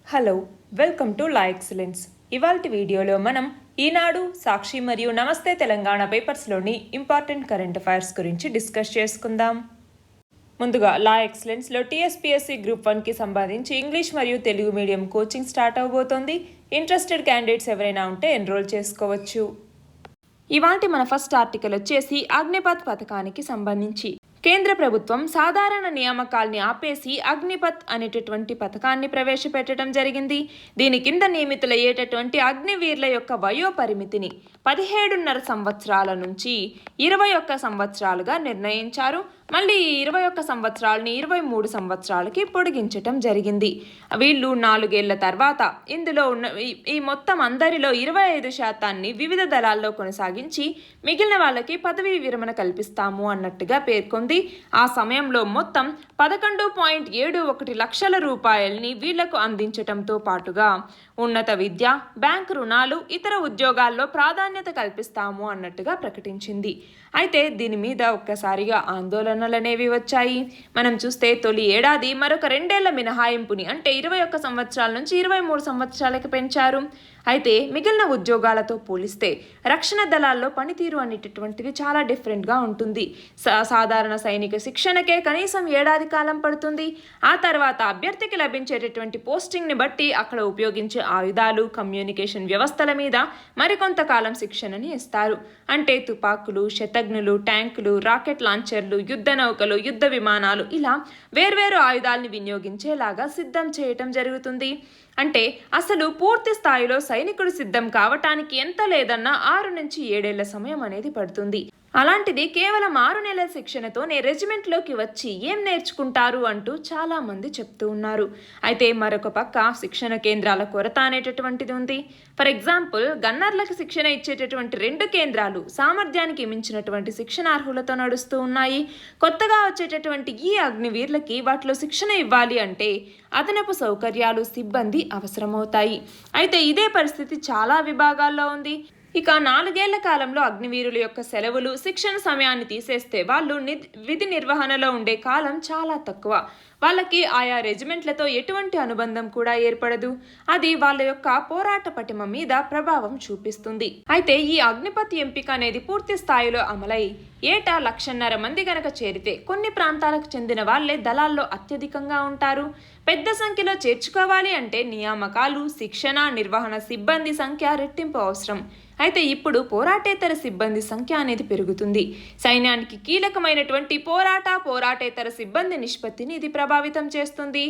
Hello, welcome to law excellence. ఇవాల్టి వీడియోలో మనం ఈనాడు, సాక్షి మరియు నమస్తే తెలంగాణ పేపర్స్లోని ఇంపార్టెంట్ కరెంట్ అఫైర్స్ గురించి డిస్కస్ చేసుకుందాం. ముందుగా లా ఎక్సలెన్స్లో టీఎస్పీఎస్సీ గ్రూప్ 1కి సంబంధించి ఇంగ్లీష్ మరియు తెలుగు మీడియం కోచింగ్ స్టార్ట్ అవబోతోంది. ఇంట్రెస్టెడ్ క్యాండిడేట్స్ ఎవరైనా ఉంటే ఎన్రోల్ చేసుకోవచ్చు. ఇవాల్టి మన ఫస్ట్ ఆర్టికల్ వచ్చేసి అగ్నిపథ్ పథకానికి సంబంధించి. కేంద్ర ప్రభుత్వం సాధారణ నియామకాల్ని ఆపేసి అగ్నిపథ్ అనేటటువంటి పథకాన్ని ప్రవేశపెట్టడం జరిగింది. దీని కింద నియమితులయ్యేటటువంటి అగ్నివీర్ల యొక్క వయో పరిమితిని 17.5 సంవత్సరాల నుంచి 21 సంవత్సరాలుగా నిర్ణయించారు. మళ్ళీ 21 సంవత్సరాలని 23 సంవత్సరాలకి పొడిగించటం జరిగింది. వీళ్ళు 4 ఏళ్ల తర్వాత ఇందులో ఉన్న ఈ మొత్తం అందరిలో 25% వివిధ దళాల్లో కొనసాగించి మిగిలిన వాళ్ళకి పదవీ విరమణ కల్పిస్తాము అన్నట్టుగా పేర్కొంది. ఆ సమయంలో మొత్తం 11.71 లక్షల రూపాయల్ని వీళ్లకు అందించటంతో పాటుగా ఉన్నత విద్య, బ్యాంకు రుణాలు, ఇతర ఉద్యోగాల్లో ప్రాధాన్యత కల్పిస్తాము అన్నట్టుగా ప్రకటించింది. అయితే దీని మీద ఒక్కసారిగా ఆందోళనలు అనేవి వచ్చాయి. మనం చూస్తే తొలి ఏడాది మరొక 2 ఏళ్ల మినహాయింపుని అంటే 21 సంవత్సరాల నుంచి 23 సంవత్సరాలకు పెంచారు. అయితే మిగిలిన ఉద్యోగాలతో పోలిస్తే రక్షణ దళాల్లో పనితీరు అనేటటువంటిది చాలా డిఫరెంట్గా ఉంటుంది. సాధారణ సైనిక శిక్షణకే కనీసం 1 ఏడాది కాలం పడుతుంది. ఆ తర్వాత అభ్యర్థికి లభించేటటువంటి పోస్టింగ్ని బట్టి అక్కడ ఉపయోగించే ఆయుధాలు, కమ్యూనికేషన్ వ్యవస్థల మీద మరికొంతకాలం శిక్షణని ఇస్తారు. అంటే తుపాకులు, శతఘ్నులు, ట్యాంకులు, రాకెట్ లాంచర్లు, యుద్ధ నౌకలు, యుద్ధ విమానాలు ఇలా వేర్వేరు ఆయుధాలని వినియోగించేలాగా సిద్ధం చేయటం జరుగుతుంది. అంటే అసలు పూర్తి స్థాయిలో సైనికుడు సిద్ధం కావటానికి ఎంత లేదన్నా 6 నుంచి 7 ఏళ్ల సమయం అనేది పడుతుంది. అలాంటిది కేవలం 6 నెలల శిక్షణతోనే రెజిమెంట్లోకి వచ్చి ఏం నేర్చుకుంటారు అంటూ చాలా మంది చెప్తూ ఉన్నారు. అయితే మరొక పక్క శిక్షణ కేంద్రాల కొరత అనేటటువంటిది ఉంది. ఫర్ ఎగ్జాంపుల్, గన్నర్లకు శిక్షణ ఇచ్చేటటువంటి 2 కేంద్రాలు సామర్థ్యానికి మించినటువంటి శిక్షణార్హులతో నడుస్తూ ఉన్నాయి. కొత్తగా వచ్చేటటువంటి ఈ అగ్నివీర్లకి వాటిలో శిక్షణ ఇవ్వాలి అంటే అదనపు సౌకర్యాలు, సిబ్బంది అవసరమవుతాయి. అయితే ఇదే పరిస్థితి చాలా విభాగాల్లో ఉంది. ఇక 4 ఏళ్ల కాలంలో అగ్నివీరుల యొక్క సెలవులు, శిక్షణ సమయాన్ని తీసేస్తే వాళ్ళు విధి నిర్వహణలో ఉండే కాలం చాలా తక్కువ. వాళ్ళకి ఆయా రెజిమెంట్లతో ఎటువంటి అనుబంధం కూడా ఏర్పడదు. అది వాళ్ళ యొక్క పోరాట పటిమ మీద ప్రభావం చూపిస్తుంది. అయితే ఈ అగ్నిపథ్ ఎంపిక అనేది పూర్తి స్థాయిలో అమలై ఏటా 1,50,000 మంది గనక చేరితే కొన్ని ప్రాంతాలకు చెందిన వాళ్లే దళాల్లో అత్యధికంగా ఉంటారు. పెద్ద సంఖ్యలో చేర్చుకోవాలి అంటే నియామకాలు, శిక్షణ, నిర్వహణ సిబ్బంది సంఖ్య రెట్టింపు అవసరం. అయితే ఇప్పుడు పోరాటేతర సిబ్బంది సంఖ్య అనేది పెరుగుతుంది. సైన్యానికి కీలకమైనటువంటి పోరాటేతర సిబ్బంది నిష్పత్తిని ఇది ప్రభావితం చేస్తుంది.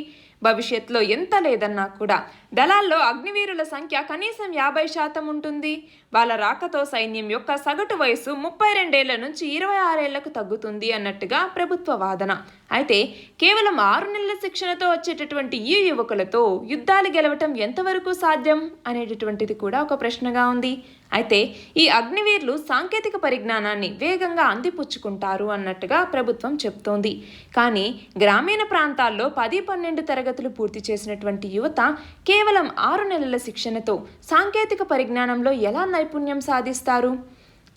భవిష్యత్తులో ఎంత లేదన్నా కూడా దళాల్లో అగ్నివీరుల సంఖ్య కనీసం 50% ఉంటుంది. వాళ్ళ రాకతో సైన్యం యొక్క సగటు వయసు 32 ఏళ్ల నుంచి 26 ఏళ్లకు తగ్గుతుంది అన్నట్టుగా ప్రభుత్వ వాదన. అయితే కేవలం 6 నెలల శిక్షణతో వచ్చేటటువంటి ఈ యువకులతో యుద్ధాలు గెలవటం ఎంతవరకు సాధ్యం అనేటటువంటిది కూడా ఒక ప్రశ్నగా ఉంది. అయితే ఈ అగ్నివీర్లు సాంకేతిక పరిజ్ఞానాన్ని వేగంగా అందిపుచ్చుకుంటారు అన్నట్టుగా ప్రభుత్వం చెప్తోంది. కానీ గ్రామీణ ప్రాంతాల్లో 10-12 తరగతులు పూర్తి చేసినటువంటి యువత కేవలం 6 నెలల శిక్షణతో సాంకేతిక పరిజ్ఞానంలో ఎలా నైపుణ్యం సాధిస్తారు?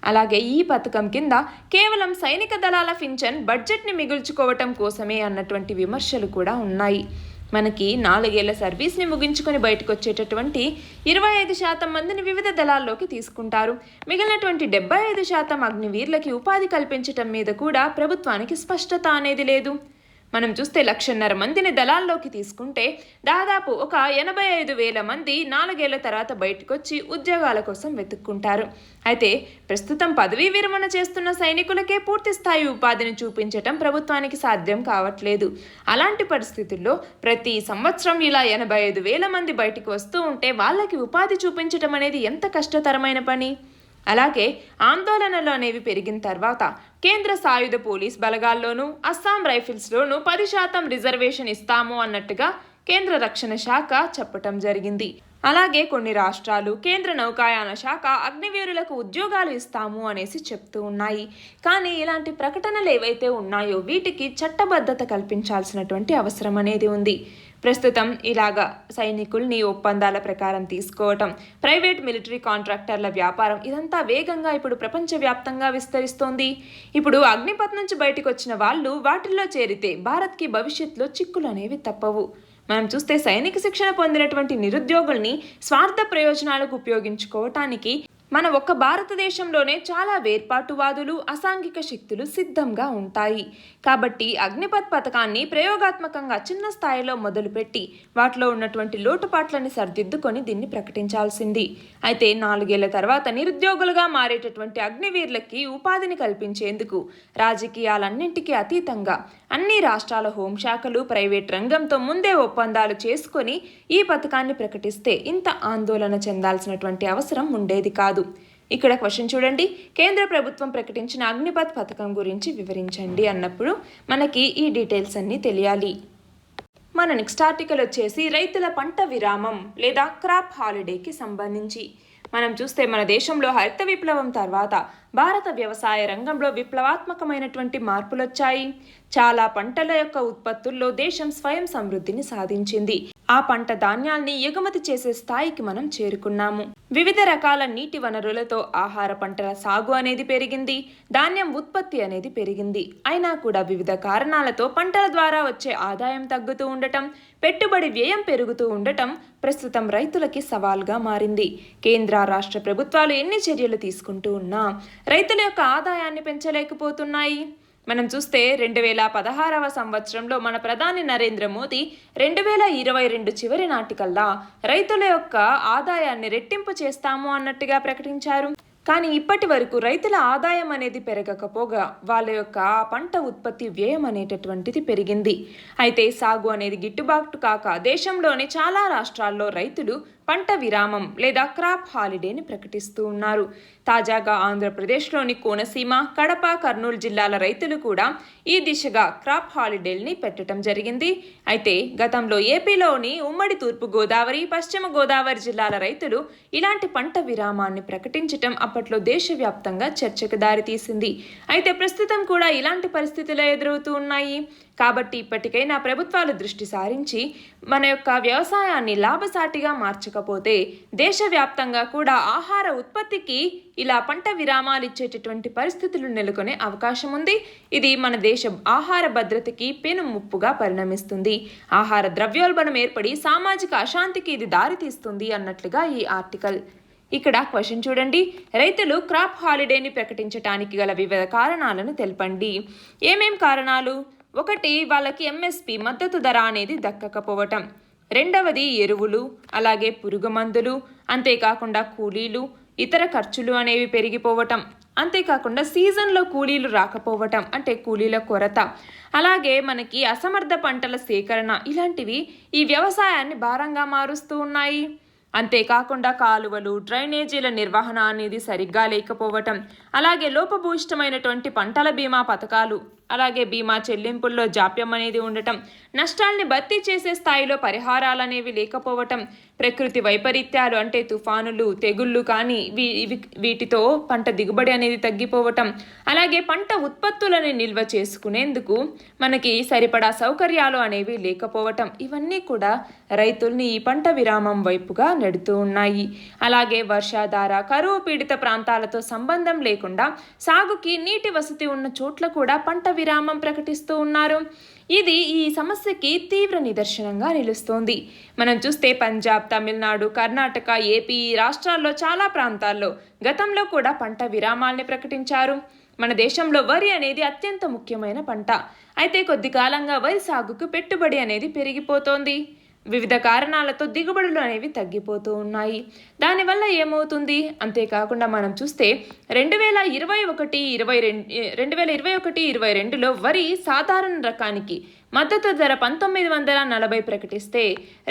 అలాగే ఈ పథకం కింద కేవలం సైనిక దళాల పింఛన్ బడ్జెట్ని మిగుల్చుకోవటం కోసమే అన్నటువంటి విమర్శలు కూడా ఉన్నాయి. మనకి 4 ఏళ్ల సర్వీస్ని ముగించుకొని బయటకు వచ్చేటటువంటి 25% మందిని వివిధ దళాల్లోకి తీసుకుంటారు. మిగిలినటువంటి 75% అగ్నివీర్లకి ఉపాధి కల్పించటం మీద కూడా ప్రభుత్వానికి స్పష్టత అనేది లేదు. మనం చూస్తే 1,50,000 మందిని దళాల్లోకి తీసుకుంటే దాదాపు ఒక 85,000 మంది 4 ఏళ్ల తర్వాత బయటకు వచ్చి ఉద్యోగాల కోసం వెతుక్కుంటారు. అయితే ప్రస్తుతం పదవీ విరమణ చేస్తున్న సైనికులకే పూర్తి స్థాయి ఉపాధిని చూపించటం ప్రభుత్వానికి సాధ్యం కావట్లేదు. అలాంటి పరిస్థితుల్లో ప్రతి సంవత్సరం ఇలా 85,000 మంది బయటకు వస్తూ ఉంటే వాళ్ళకి ఉపాధి చూపించటం అనేది ఎంత కష్టతరమైన పని. అలాగే ఆందోళనలు అనేవి పెరిగిన తర్వాత కేంద్ర సాయుధ పోలీస్ బలగాల్లోనూ, అస్సాం రైఫిల్స్లోనూ 10% రిజర్వేషన్ ఇస్తాము అన్నట్టుగా కేంద్ర రక్షణ శాఖ చెప్పటం జరిగింది. అలాగే కొన్ని రాష్ట్రాలు, కేంద్ర నౌకాయాన శాఖ అగ్నివీరులకు ఉద్యోగాలు ఇస్తాము అనేసి చెప్తూ ఉన్నాయి. కానీ ఇలాంటి ప్రకటనలు ఏవైతే ఉన్నాయో వీటికి చట్టబద్ధత కల్పించాల్సినటువంటి అవసరం అనేది ఉంది. ప్రస్తుతం ఇలాగా సైనికుల్ని ఒప్పందాల ప్రకారం తీసుకోవటం, ప్రైవేట్ మిలిటరీ కాంట్రాక్టర్ల వ్యాపారం ఇదంతా వేగంగా ఇప్పుడు ప్రపంచవ్యాప్తంగా విస్తరిస్తోంది. ఇప్పుడు అగ్నిపథ్ నుంచి బయటకు వచ్చిన వాళ్ళు వాటిల్లో చేరితే భారత్కి భవిష్యత్తులో చిక్కులు అనేవి తప్పవు. మనం చూస్తే సైనిక శిక్షణ పొందినటువంటి నిరుద్యోగుల్ని స్వార్థ ప్రయోజనాలకు ఉపయోగించుకోవటానికి మన ఒక్క భారతదేశంలోనే చాలా వేర్పాటువాదులు, అసాంఘిక శక్తులు సిద్ధంగా ఉంటాయి. కాబట్టి అగ్నిపథ్ పథకాన్ని ప్రయోగాత్మకంగా చిన్న స్థాయిలో మొదలుపెట్టి వాటిలో ఉన్నటువంటి లోటుపాట్లని సరిదిద్దుకొని దీన్ని ప్రకటించాల్సింది. అయితే 4 ఏళ్ల తర్వాత నిరుద్యోగులుగా మారేటటువంటి అగ్నివీరులకి ఉపాధిని కల్పించేందుకు రాజకీయాలన్నింటికీ అతీతంగా అన్ని రాష్ట్రాల హోంశాఖలు ప్రైవేట్ రంగంతో ముందే ఒప్పందాలు చేసుకొని ఈ పథకాన్ని ప్రకటిస్తే ఇంత ఆందోళన చెందాల్సినటువంటి అవసరం ఉండేది కాదు. ఇక్కడ క్వశ్చన్ చూడండి, కేంద్ర ప్రభుత్వం ప్రకటించిన అగ్నిపథ్ పథకం గురించి వివరించండి అన్నప్పుడు మనకి ఈ డీటెయిల్స్ అన్నీ తెలియాలి. మన నెక్స్ట్ ఆర్టికల్ వచ్చేసి రైతుల పంట విరామం లేదా క్రాప్ హాలిడేకి సంబంధించి. మనం చూస్తే మన దేశంలో హరిత విప్లవం తర్వాత భారత వ్యవసాయ రంగంలో విప్లవాత్మకమైనటువంటి మార్పులు వచ్చాయి. చాలా పంటల యొక్క ఉత్పత్తుల్లో దేశం స్వయం సమృద్ధిని సాధించింది. ఆ పంట ధాన్యాల్ని ఎగుమతి చేసే స్థాయికి మనం చేరుకున్నాము. వివిధ రకాల నీటి వనరులతో ఆహార పంటల సాగు అనేది పెరిగింది, ధాన్యం ఉత్పత్తి అనేది పెరిగింది. అయినా కూడా వివిధ కారణాలతో పంటల ద్వారా వచ్చే ఆదాయం తగ్గుతూ ఉండటం, పెట్టుబడి వ్యయం పెరుగుతూ ఉండటం ప్రస్తుతం రైతులకి సవాల్గా మారింది. కేంద్ర రాష్ట్ర ప్రభుత్వాలు ఎన్ని చర్యలు తీసుకుంటూ ఉన్నా రైతుల యొక్క ఆదాయాన్ని పెంచలేకపోతున్నాయి. మనం చూస్తే 2016వ సంవత్సరంలో మన ప్రధాని నరేంద్ర మోదీ 2022 చివరి నాటికల్లా రైతుల యొక్క ఆదాయాన్ని రెట్టింపు చేస్తాము అన్నట్టుగా ప్రకటించారు. కానీ ఇప్పటి వరకు రైతుల ఆదాయం అనేది పెరగకపోగా వాళ్ళ యొక్క పంట ఉత్పత్తి వ్యయం అనేటటువంటిది పెరిగింది. అయితే సాగు అనేది గిట్టుబాటు కాక దేశంలోని చాలా రాష్ట్రాల్లో రైతులు పంట విరామం లేదా క్రాప్ హాలిడేని ప్రకటిస్తూ ఉన్నారు. తాజాగా ఆంధ్రప్రదేశ్లోని కోనసీమ, కడప, కర్నూలు జిల్లాల రైతులు కూడా ఈ దిశగా క్రాప్ హాలిడేని పెట్టడం జరిగింది. అయితే గతంలో ఏపీలోని ఉమ్మడి తూర్పు గోదావరి, పశ్చిమ గోదావరి జిల్లాల రైతులు ఇలాంటి పంట విరామాన్ని ప్రకటించటం అప్పట్లో దేశవ్యాప్తంగా చర్చకు దారితీసింది. అయితే ప్రస్తుతం కూడా ఇలాంటి పరిస్థితులు ఎదురవుతూ ఉన్నాయి. కాబట్టి ఇప్పటికైనా ప్రభుత్వాలు దృష్టి సారించి మన యొక్క వ్యవసాయాన్ని లాభసాటిగా మార్చకపోతే దేశవ్యాప్తంగా కూడా ఆహార ఉత్పత్తికి ఇలా పంట విరామాలు ఇచ్చేటటువంటి పరిస్థితులు నెలకొనే అవకాశం ఉంది. ఇది మన దేశ ఆహార భద్రతకి పెను ముప్పుగా పరిణమిస్తుంది. ఆహార ద్రవ్యోల్బణం ఏర్పడి సామాజిక అశాంతికి ఇది దారితీస్తుంది అన్నట్లుగా ఈ ఆర్టికల్. ఇక్కడ క్వశ్చన్ చూడండి, రైతులు క్రాప్ హాలిడేని ప్రకటించడానికి గల వివిధ కారణాలను తెలపండి. ఏమేం కారణాలు? 1, వాళ్ళకి ఎంఎస్పి మద్దతు ధర అనేది దక్కకపోవటం. 2వది ఎరువులు, అలాగే పురుగు మందులు, అంతేకాకుండా కూలీలు, ఇతర ఖర్చులు అనేవి పెరిగిపోవటం, అంతేకాకుండా సీజన్లో కూలీలు రాకపోవటం అంటే కూలీల కొరత, అలాగే మనకి అసమర్థ పంటల సేకరణ, ఇలాంటివి ఈ వ్యవసాయాన్ని భారంగా మారుస్తూ ఉన్నాయి. అంతేకాకుండా కాలువలు, డ్రైనేజీల నిర్వహణ అనేది సరిగ్గా లేకపోవటం, అలాగే లోపభూయిష్టమైనటువంటి పంటల బీమా పథకాలు, అలాగే బీమా చెల్లింపుల్లో జాప్యం అనేది ఉండటం, నష్టాల్ని భర్తీ చేసే స్థాయిలో పరిహారాలు అనేవి లేకపోవటం, ప్రకృతి వైపరీత్యాలు అంటే తుఫానులు, తెగుళ్ళు కానీ వీటితో పంట దిగుబడి అనేది తగ్గిపోవటం, అలాగే పంట ఉత్పత్తులని నిల్వ చేసుకునేందుకు మనకి సరిపడా సౌకర్యాలు అనేవి లేకపోవటం, ఇవన్నీ కూడా రైతుల్ని ఈ పంట విరామం వైపుగా నెడుతూ ఉన్నాయి. అలాగే వర్షాధార, కరువు పీడిత ప్రాంతాలతో సంబంధం లేకుండా సాగుకి నీటి వసతి ఉన్న చోట్ల కూడా పంట విరామం ప్రకటిస్తూ ఉన్నారు. ఇది ఈ సమస్యకి తీవ్ర నిదర్శనంగా నిలుస్తోంది. మనం చూస్తే పంజాబ్, తమిళనాడు, కర్ణాటక, ఏపీ రాష్ట్రాల్లో చాలా ప్రాంతాల్లో గతంలో కూడా పంట విరామాల్ని ప్రకటించారు. మన దేశంలో వరి అనేది అత్యంత ముఖ్యమైన పంట. అయితే కొద్ది కాలంగా వరి సాగుకు పెట్టుబడి అనేది పెరిగిపోతోంది. వివిధ కారణాలతో దిగుబడులు అనేవి తగ్గిపోతూ ఉన్నాయి. దానివల్ల ఏమవుతుంది? అంతేకాకుండా మనం చూస్తే 2021-22లో వరి సాధారణ రకానికి మద్దతు ధర 1940 ప్రకటిస్తే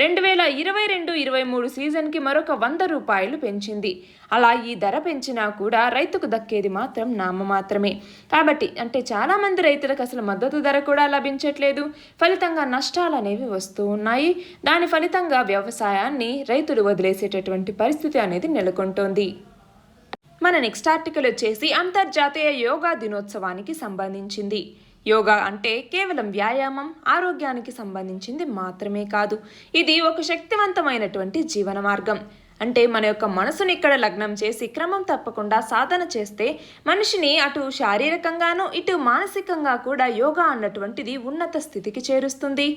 2022-23 సీజన్కి మరొక 100 రూపాయలు పెంచింది. అలా ఈ ధర పెంచినా కూడా రైతుకు దక్కేది మాత్రం నామమాత్రమే. కాబట్టి అంటే చాలామంది రైతులకు అసలు మద్దతు ధర కూడా లభించట్లేదు. ఫలితంగా నష్టాలు అనేవి వస్తూ ఉన్నాయి. దాని ఫలితంగా వ్యవసాయాన్ని రైతులు వదిలేసేటటువంటి పరిస్థితి అనేది నెలకొంటోంది. మన నెక్స్ట్ ఆర్టికల్ వచ్చేసి అంతర్జాతీయ యోగా దినోత్సవానికి సంబంధించింది. యోగా అంటే కేవలం వ్యాయామం, ఆరోగ్యానికి సంబంధించింది మాత్రమే కాదు. ఇది ఒక శక్తివంతమైనటువంటి జీవన మార్గం. అంటే మన యొక్క మనసుని ఇక్కడ లగ్నం చేసి క్రమం తప్పకుండా సాధన చేస్తే మనిషిని అటు శారీరకంగానూ ఇటు మానసికంగా కూడా యోగా అన్నటువంటిది ఉన్నత స్థితికి చేరుస్తుంది.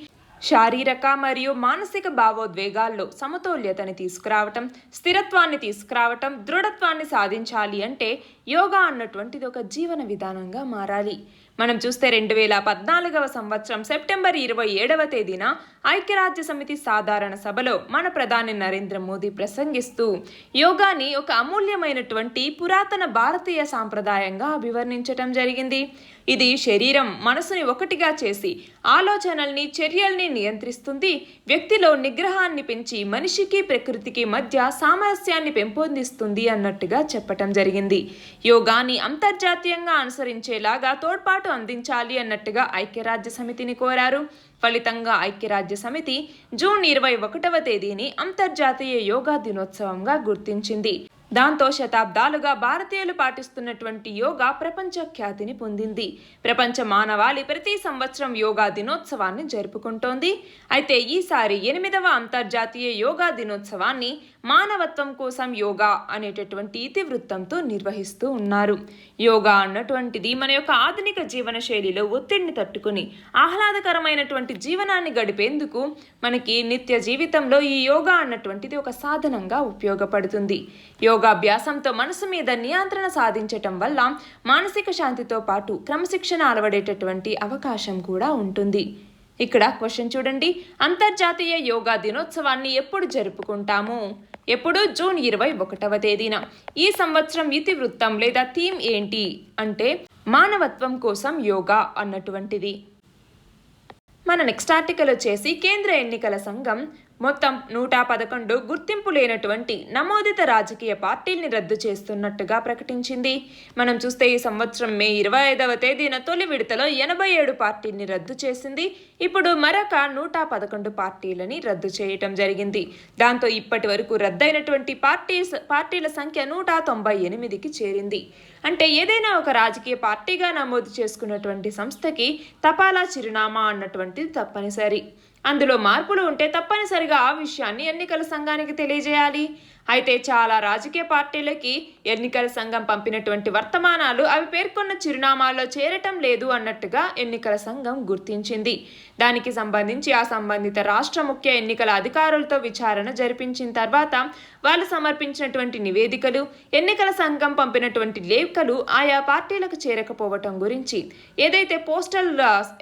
శారీరక మరియు మానసిక భావోద్వేగాల్లో సమతుల్యతని తీసుకురావటం, స్థిరత్వాన్ని తీసుకురావటం, దృఢత్వాన్ని సాధించాలి అంటే యోగా అన్నటువంటిది ఒక జీవన విధానంగా మారాలి. మనం చూస్తే 2014వ సంవత్సరం సెప్టెంబర్ 27వ తేదీన ఐక్యరాజ్య సమితి సాధారణ సభలో మన ప్రధాని నరేంద్ర మోదీ ప్రసంగిస్తూ యోగాని ఒక అమూల్యమైనటువంటి పురాతన భారతీయ సాంప్రదాయంగా అభివర్ణించటం జరిగింది. ఇది శరీరం మనసుని ఒకటిగా చేసి ఆలోచనల్ని చర్యల్ని నియంత్రిస్తుంది, వ్యక్తిలో నిగ్రహాన్ని పెంచి మనిషికి ప్రకృతికి మధ్య సామరస్యాన్ని పెంపొందిస్తుంది అన్నట్టుగా చెప్పటం జరిగింది. యోగాని అంతర్జాతీయంగా అనుసరించేలాగా తోడ్పాటు అందించాలి అన్నట్టుగా ఐక్యరాజ్య సమితిని కోరారు. ఫలితంగా ఐక్యరాజ్య సమితి జూన్ 21వ తేదీని అంతర్జాతీయ యోగా దినోత్సవంగా గుర్తించింది. దాంతో శతాబ్దాలుగా భారతీయులు పాటిస్తున్నటువంటి యోగా ప్రపంచ ఖ్యాతిని పొందింది. ప్రపంచ మానవాళి ప్రతి సంవత్సరం యోగా దినోత్సవాన్ని జరుపుకుంటోంది. అయితే ఈసారి 8వ అంతర్జాతీయ యోగా దినోత్సవాన్ని మానవత్వం కోసం యోగా అనేటటువంటి ఇతివృత్తంతో నిర్వహిస్తూ ఉన్నారు. యోగా అన్నటువంటిది మన యొక్క ఆధునిక జీవన శైలిలో ఒత్తిడిని తట్టుకుని ఆహ్లాదకరమైనటువంటి జీవనాన్ని గడిపేందుకు మనకి నిత్య జీవితంలో ఈ యోగా అన్నటువంటిది ఒక సాధనంగా ఉపయోగపడుతుంది. యోగాభ్యాసంతో మనసు మీద నియంత్రణ సాధించటం వల్ల మానసిక శాంతితో పాటు క్రమశిక్షణ అలవడేటటువంటి అవకాశం కూడా ఉంటుంది. ఇక్కడ క్వశ్చన్ చూడండి, అంతర్జాతీయ యోగా దినోత్సవాన్ని ఎప్పుడు జరుపుకుంటాము? ఎప్పుడు? జూన్ 21వ తేదీన. ఈ సంవత్సరం ఇతివృత్తం లేదా థీమ్ ఏంటి అంటే మానవత్వం కోసం యోగా అన్నటువంటిది. మన నెక్స్ట్ ఆర్టికల్ వచ్చేసి కేంద్ర ఎన్నికల సంఘం మొత్తం 111 గుర్తింపు లేనటువంటి నమోదిత రాజకీయ పార్టీల్ని రద్దు చేస్తున్నట్టుగా ప్రకటించింది. మనం చూస్తే ఈ సంవత్సరం మే 25వ తేదీన తొలి విడతలో 87 పార్టీల్ని రద్దు చేసింది. ఇప్పుడు మరొక 111 పార్టీలని రద్దు చేయటం జరిగింది. దాంతో ఇప్పటి వరకు రద్దయినటువంటి పార్టీల సంఖ్య 198కి చేరింది. అంటే ఏదైనా ఒక రాజకీయ పార్టీగా నమోదు చేసుకున్నటువంటి సంస్థకి తపాలా చిరునామా అన్నటువంటిది తప్పనిసరి. అందులో మార్పులు ఉంటే తప్పనిసరిగా ఆ విషయాన్ని ఎన్నికల సంఘానికి తెలియజేయాలి. అయితే చాలా రాజకీయ పార్టీలకి ఎన్నికల సంఘం పంపినటువంటి వర్తమానాలు అవి పేర్కొన్న చిరునామాల్లో చేరటం లేదు అన్నట్టుగా ఎన్నికల సంఘం గుర్తించింది. దానికి సంబంధించి ఆ సంబంధిత రాష్ట్ర ముఖ్య ఎన్నికల అధికారులతో విచారణ జరిపించిన తర్వాత వాళ్ళు సమర్పించినటువంటి నివేదికలు, ఎన్నికల సంఘం పంపినటువంటి లేఖలు ఆయా పార్టీలకు చేరకపోవటం గురించి ఏదైతే పోస్టల్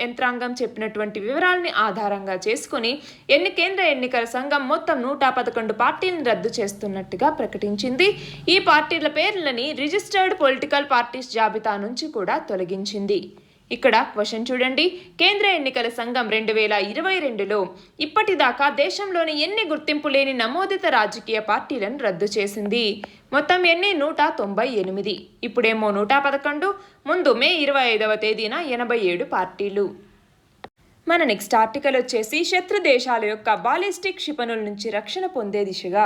యంత్రాంగం చెప్పినటువంటి వివరాలని ఆధారంగా చేసుకుని కేంద్ర ఎన్నికల సంఘం మొత్తం 111 పార్టీలను రద్దు చేస్తున్నట్టుగా ప్రకటించింది. ఈ పార్టీల పేర్లని రిజిస్టర్డ్ పొలిటికల్ పార్టీస్ జాబితా నుంచి కూడా తొలగించింది. ఇక్కడ క్వశ్చన్ చూడండి, కేంద్ర ఎన్నికల సంఘం 2022లో ఇప్పటిదాకా దేశంలోని ఎన్ని గుర్తింపు లేని నమోదిత రాజకీయ పార్టీలను రద్దు చేసింది? మొత్తం ఎన్ని? 198. ఇప్పుడేమో 111. ముందు మే 25వ తేదీన 87 పార్టీలు. మన నెక్స్ట్ ఆర్టికల్ వచ్చేసి శత్రు దేశాల యొక్క బాలిస్టిక్ క్షిపణుల నుంచి రక్షణ పొందే దిశగా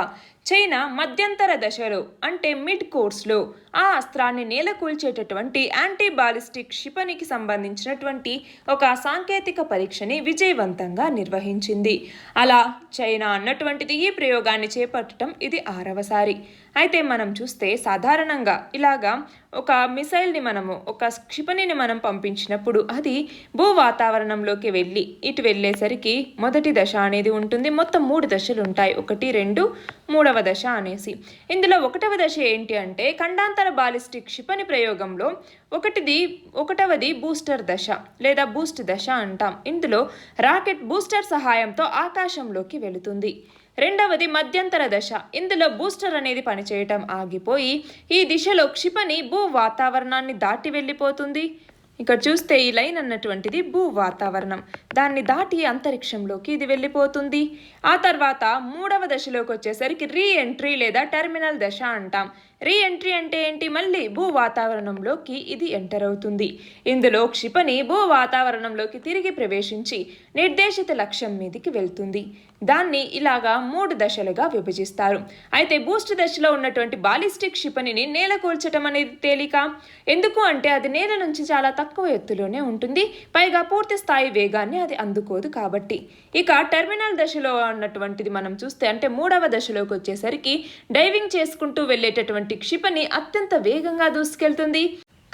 చైనా మధ్యంతర దశలో అంటే మిడ్ కోర్స్లో ఆ అస్త్రాన్ని నేలకూల్చేటటువంటి యాంటీ బాలిస్టిక్ క్షిపణికి సంబంధించినటువంటి ఒక సాంకేతిక పరీక్షని విజయవంతంగా నిర్వహించింది. అలా చైనా అన్నటువంటిది ఈ ప్రయోగాన్ని చేపట్టడం ఇది 6వసారి. అయితే మనం చూస్తే సాధారణంగా ఇలాగా ఒక మిసైల్ని ఒక క్షిపణిని మనం పంపించినప్పుడు అది భూ వాతావరణంలోకి ఇటు వెళ్ళేసరికి మొదటి దశ అనేది ఉంటుంది. మొత్తం 3 దశలు ఉంటాయి, 1, 2, 3వ దశ అనేసి. ఇందులో 1వ దశ ఏంటి అంటే ఖండాంతర బాలిస్టిక్ క్షిపణి ప్రయోగంలో ఒకటవది బూస్టర్ దశ లేదా బూస్ట్ దశ అంటాం. ఇందులో రాకెట్ బూస్టర్ సహాయంతో ఆకాశంలోకి వెళుతుంది. రెండవది మధ్యంతర దశ. ఇందులో బూస్టర్ అనేది పనిచేయటం ఆగిపోయి ఈ దిశలో క్షిపణి భూ వాతావరణాన్ని దాటి వెళ్ళిపోతుంది. ఇక్కడ చూస్తే ఈ లైన్ అన్నటువంటిది భూ వాతావరణం, దాన్ని దాటి అంతరిక్షంలోకి ఇది వెళ్ళిపోతుంది. ఆ తర్వాత 3వ దశలోకి వచ్చేసరికి రీ ఎంట్రీ లేదా టెర్మినల్ దశ అంటాం. రీ ఎంట్రీ అంటే ఏంటి? మళ్ళీ భూ వాతావరణంలోకి ఇది ఎంటర్ అవుతుంది. ఇందులో క్షిపణి భూ వాతావరణంలోకి తిరిగి ప్రవేశించి నిర్దేశిత లక్ష్యం మీదికి వెళ్తుంది. దాన్ని ఇలాగా 3 దశలుగా విభజిస్తారు. అయితే బూస్ట్ దశలో ఉన్నటువంటి బాలిస్టిక్ క్షిపణిని నేల కూల్చడం అనేది తేలిక. ఎందుకు అంటే అది నేల నుంచి చాలా తక్కువ ఎత్తులోనే ఉంటుంది, పైగా పూర్తి స్థాయి వేగాన్ని అది అందుకోదు కాబట్టి. ఇక టెర్మినల్ దశలో ఉన్నటువంటిది మనం చూస్తే అంటే 3వ దశలోకి వచ్చేసరికి డైవింగ్ చేసుకుంటూ వెళ్ళేటటువంటి క్షిపణి అత్యంత వేగంగా దూసుకెళ్తుంది.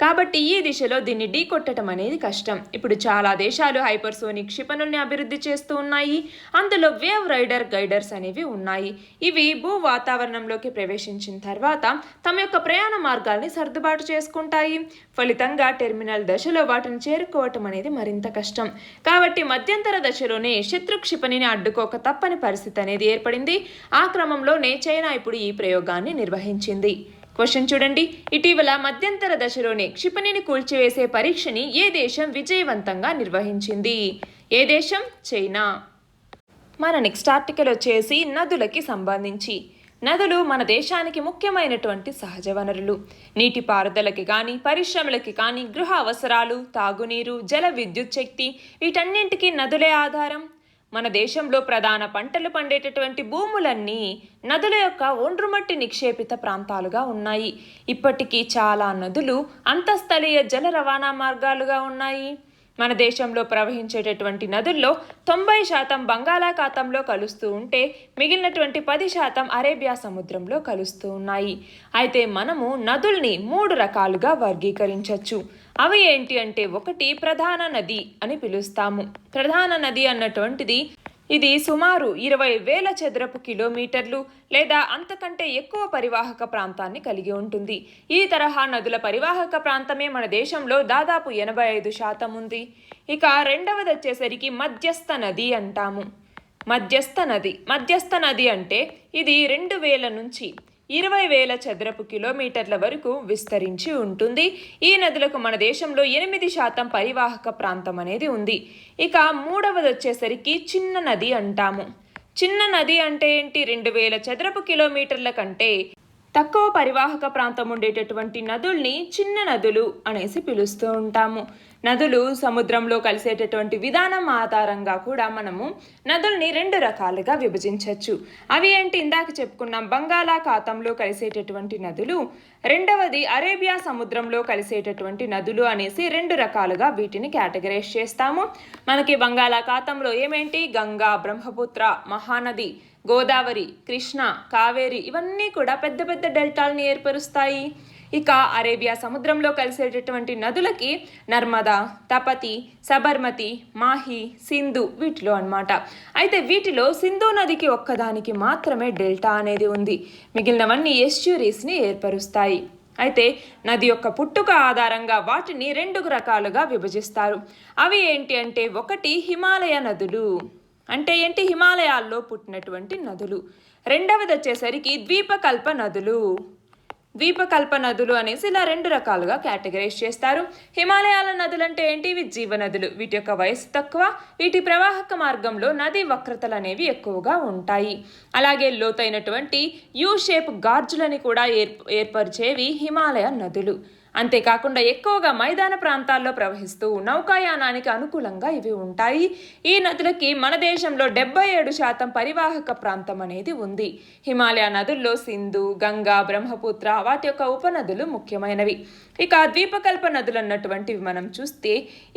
కాబట్టి ఈ దిశలో దీన్ని ఢీకొట్టడం అనేది కష్టం. ఇప్పుడు చాలా దేశాలు హైపర్సోనిక్ క్షిపణుల్ని అభివృద్ధి చేస్తూ ఉన్నాయి. అందులో వేవ్ రైడర్ గైడర్స్ అనేవి ఉన్నాయి. ఇవి భూ వాతావరణంలోకి ప్రవేశించిన తర్వాత తమ యొక్క ప్రయాణ మార్గాల్ని సర్దుబాటు చేసుకుంటాయి. ఫలితంగా టెర్మినల్ దశలో వాటిని చేరుకోవటం అనేది మరింత కష్టం. కాబట్టి మధ్యంతర దశలోనే శత్రు క్షిపణిని అడ్డుకోక తప్పని పరిస్థితి అనేది ఏర్పడింది. ఆ క్రమంలోనే చైనా ఇప్పుడు ఈ ప్రయోగాన్ని నిర్వహించింది. క్వశ్చన్ చూడండి, ఇటీవల మధ్యంతర దశలోనే క్షిపణిని కూల్చివేసే పరీక్షని ఏ దేశం విజయవంతంగా నిర్వహించింది? ఏ దేశం? చైనా. మన నెక్స్ట్ ఆర్టికల్ వచ్చేసి నదులకి సంబంధించి. నదులు మన దేశానికి ముఖ్యమైనటువంటి సహజ వనరులు. నీటిపారుదలకి కానీ, పరిశ్రమలకి కానీ, గృహ అవసరాలు, తాగునీరు, జల విద్యుత్ శక్తి వీటన్నింటికీ నదులే ఆధారం. మన దేశంలో ప్రధాన పంటలు పండేటటువంటి భూములన్నీ నదుల యొక్క ఒండ్రుమట్టి నిక్షేపిత ప్రాంతాలుగా ఉన్నాయి. ఇప్పటికీ చాలా నదులు అంతఃస్థలీయ జల రవాణా మార్గాలుగా ఉన్నాయి. మన దేశంలో ప్రవహించేటటువంటి నదుల్లో 90% బంగాళాఖాతంలో కలుస్తూ ఉంటే మిగిలినటువంటి 10% అరేబియా సముద్రంలో కలుస్తూ ఉన్నాయి. అయితే మనము నదుల్ని 3 రకాలుగా వర్గీకరించవచ్చు. అవి ఏంటి అంటే, ఒకటి ప్రధాన నది అని పిలుస్తాము. ప్రధాన నది అన్నటువంటిది ఇది సుమారు 20,000 చదరపు కిలోమీటర్లు లేదా అంతకంటే ఎక్కువ పరివాహక ప్రాంతాన్ని కలిగి ఉంటుంది. ఈ తరహా నదుల పరివాహక ప్రాంతమే మన దేశంలో దాదాపు 85% ఉంది. ఇక రెండవది వచ్చేసరికి మధ్యస్థ నది అంటాము. మధ్యస్థ నది అంటే ఇది 2,000 నుంచి 20,000 చదరపు కిలోమీటర్ల వరకు విస్తరించి ఉంటుంది. ఈ నదులకు మన దేశంలో 8% పరివాహక ప్రాంతం అనేది ఉంది. ఇక మూడవది వచ్చేసరికి చిన్న నది అంటాము. చిన్న నది అంటే ఏంటి? 2,000 చదరపు కిలోమీటర్ల కంటే తక్కువ పరివాహక ప్రాంతం ఉండేటటువంటి నదుల్ని చిన్న నదులు అనేసి పిలుస్తూ ఉంటాము. నదులు సముద్రంలో కలిసేటటువంటి విధానం ఆధారంగా కూడా మనము నదుల్ని 2 రకాలుగా విభజించవచ్చు. అవి ఏంటి? ఇందాక చెప్పుకున్నాం, బంగాళాఖాతంలో కలిసేటటువంటి నదులు, రెండవది అరేబియా సముద్రంలో కలిసేటటువంటి నదులు అనేసి 2 రకాలుగా వీటిని కేటగరైజ్ చేస్తాము. మనకి బంగాళాఖాతంలో ఏమేంటి? గంగా, బ్రహ్మపుత్ర, మహానది, గోదావరి, కృష్ణ, కావేరి ఇవన్నీ కూడా పెద్ద పెద్ద డెల్టాల్ని ఏర్పరుస్తాయి. ఇక అరేబియా సముద్రంలో కలిసేటటువంటి నదులకి నర్మదా, తపతి, సబర్మతి, మాహి, సింధు వీటిలో అన్నమాట. అయితే వీటిలో సింధు నదికి ఒక్కదానికి మాత్రమే డెల్టా అనేది ఉంది. మిగిలినవన్నీ ఎస్ట్యూరీస్ని ఏర్పరుస్తాయి. అయితే నది యొక్క పుట్టుక ఆధారంగా వాటిని 2 రకాలుగా విభజిస్తారు. అవి ఏంటి అంటే, ఒకటి హిమాలయ నదులు అంటే ఏంటి? హిమాలయాల్లో పుట్టినటువంటి నదులు. రెండవది వచ్చేసరికి ద్వీపకల్ప నదులు అనేసి ఇలా 2 రకాలుగా కేటగరైజ్ చేస్తారు. హిమాలయాల నదులు అంటే ఏంటి? ఇవి జీవనదులు. వీటి యొక్క వయసు తక్కువ, వీటి ప్రవాహక మార్గంలో నదీ వక్రతలు అనేవి ఎక్కువగా ఉంటాయి. అలాగే లోతైనటువంటి యూ షేప్ గార్జులని కూడా ఏర్పరిచేవి హిమాలయ నదులు. అంతేకాకుండా ఎక్కువగా మైదాన ప్రాంతాల్లో ప్రవహిస్తూ నౌకాయానానికి అనుకూలంగా ఇవి ఉంటాయి. ఈ నదులకి మన దేశంలో 77% పరివాహక ప్రాంతం అనేది ఉంది. హిమాలయ నదుల్లో సింధు, గంగా, బ్రహ్మపుత్ర వాటి యొక్క ఉపనదులు ముఖ్యమైనవి. ఇక ద్వీపకల్ప నదులు అన్నటువంటివి మనం చూస్తే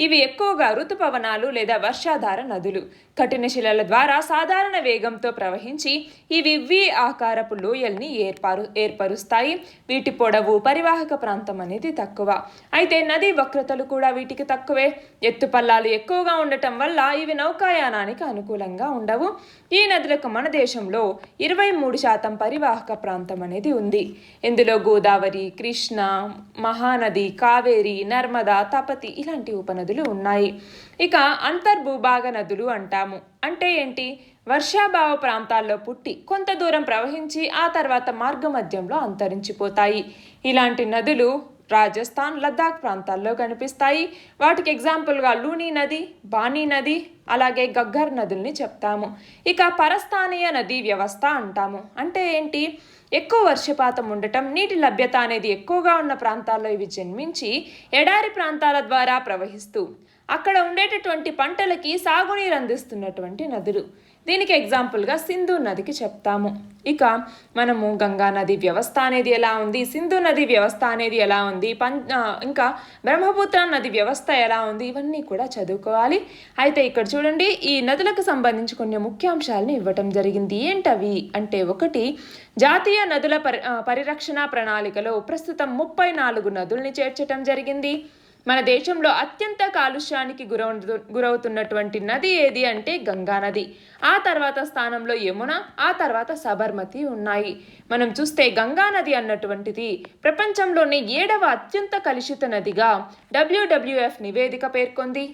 ఇవి ఎక్కువగా ఋతుపవనాలు లేదా వర్షాధార నదులు. కఠిన శిలల ద్వారా సాధారణ వేగంతో ప్రవహించి ఇవి వి ఆకారపు లోయల్ని ఏర్పరుస్తాయి. వీటి పొడవు, పరివాహక ప్రాంతం అనేది తక్కువ. అయితే నదీ వక్రతలు కూడా వీటికి తక్కువే. ఎత్తుపల్లాలు ఎక్కువగా ఉండటం వల్ల ఇవి నౌకాయానానికి అనుకూలంగా ఉండవు. ఈ నదులకు మన దేశంలో 23% పరివాహక ప్రాంతం అనేది ఉంది. ఇందులో గోదావరి, కృష్ణ, మహానది, కావేరి, నర్మదా, తపతి ఇలాంటి ఉపనదులు ఉన్నాయి. ఇక అంతర్భూభాగ నదులు అంటాము. అంటే ఏంటి? వర్షాభావ ప్రాంతాల్లో పుట్టి కొంత దూరం ప్రవహించి ఆ తర్వాత మార్గమధ్యంలో అంతరించిపోతాయి. ఇలాంటి నదులు రాజస్థాన్, లద్దాఖ్ ప్రాంతాల్లో కనిపిస్తాయి. వాటికి ఎగ్జాంపుల్గా లూని నది, బానీ నది, అలాగే గగ్గర్ నదుల్ని చెప్తాము. ఇక పరస్థానీయ నదీ వ్యవస్థ అంటాము. అంటే ఏంటి? ఎక్కువ వర్షపాతం ఉండటం, నీటి లభ్యత అనేది ఎక్కువగా ఉన్న ప్రాంతాల్లో ఇవి జన్మించి ఎడారి ప్రాంతాల ద్వారా ప్రవహిస్తూ అక్కడ ఉండేటటువంటి పంటలకి సాగునీరు అందిస్తున్నటువంటి నదులు. దీనికి ఎగ్జాంపుల్గా సింధు నదికి చెప్తాము. ఇక మనము గంగా నది వ్యవస్థ అనేది ఎలా ఉంది, సింధు నది వ్యవస్థ అనేది ఎలా ఉంది, ఇంకా బ్రహ్మపుత్ర నది వ్యవస్థ ఎలా ఉంది, ఇవన్నీ కూడా చదువుకోవాలి. అయితే ఇక్కడ చూడండి, ఈ నదులకు సంబంధించి కొన్ని ముఖ్యాంశాలను ఇవ్వటం జరిగింది. ఏంటవి అంటే, ఒకటి, జాతీయ నదుల పరిరక్షణ ప్రణాళికలో ప్రస్తుతం 34 నదుల్ని చేర్చటం జరిగింది. మన దేశంలో అత్యంత కాలుష్యానికి గురవుతున్నటువంటి నది ఏది అంటే గంగా నది. ఆ తర్వాత స్థానంలో యమున, ఆ తర్వాత సబర్మతి ఉన్నాయి. మనం చూస్తే గంగా నది అన్నటువంటిది ప్రపంచంలోని 7వ అత్యంత కలుషిత నదిగా WWF నివేదిక పేర్కొంది.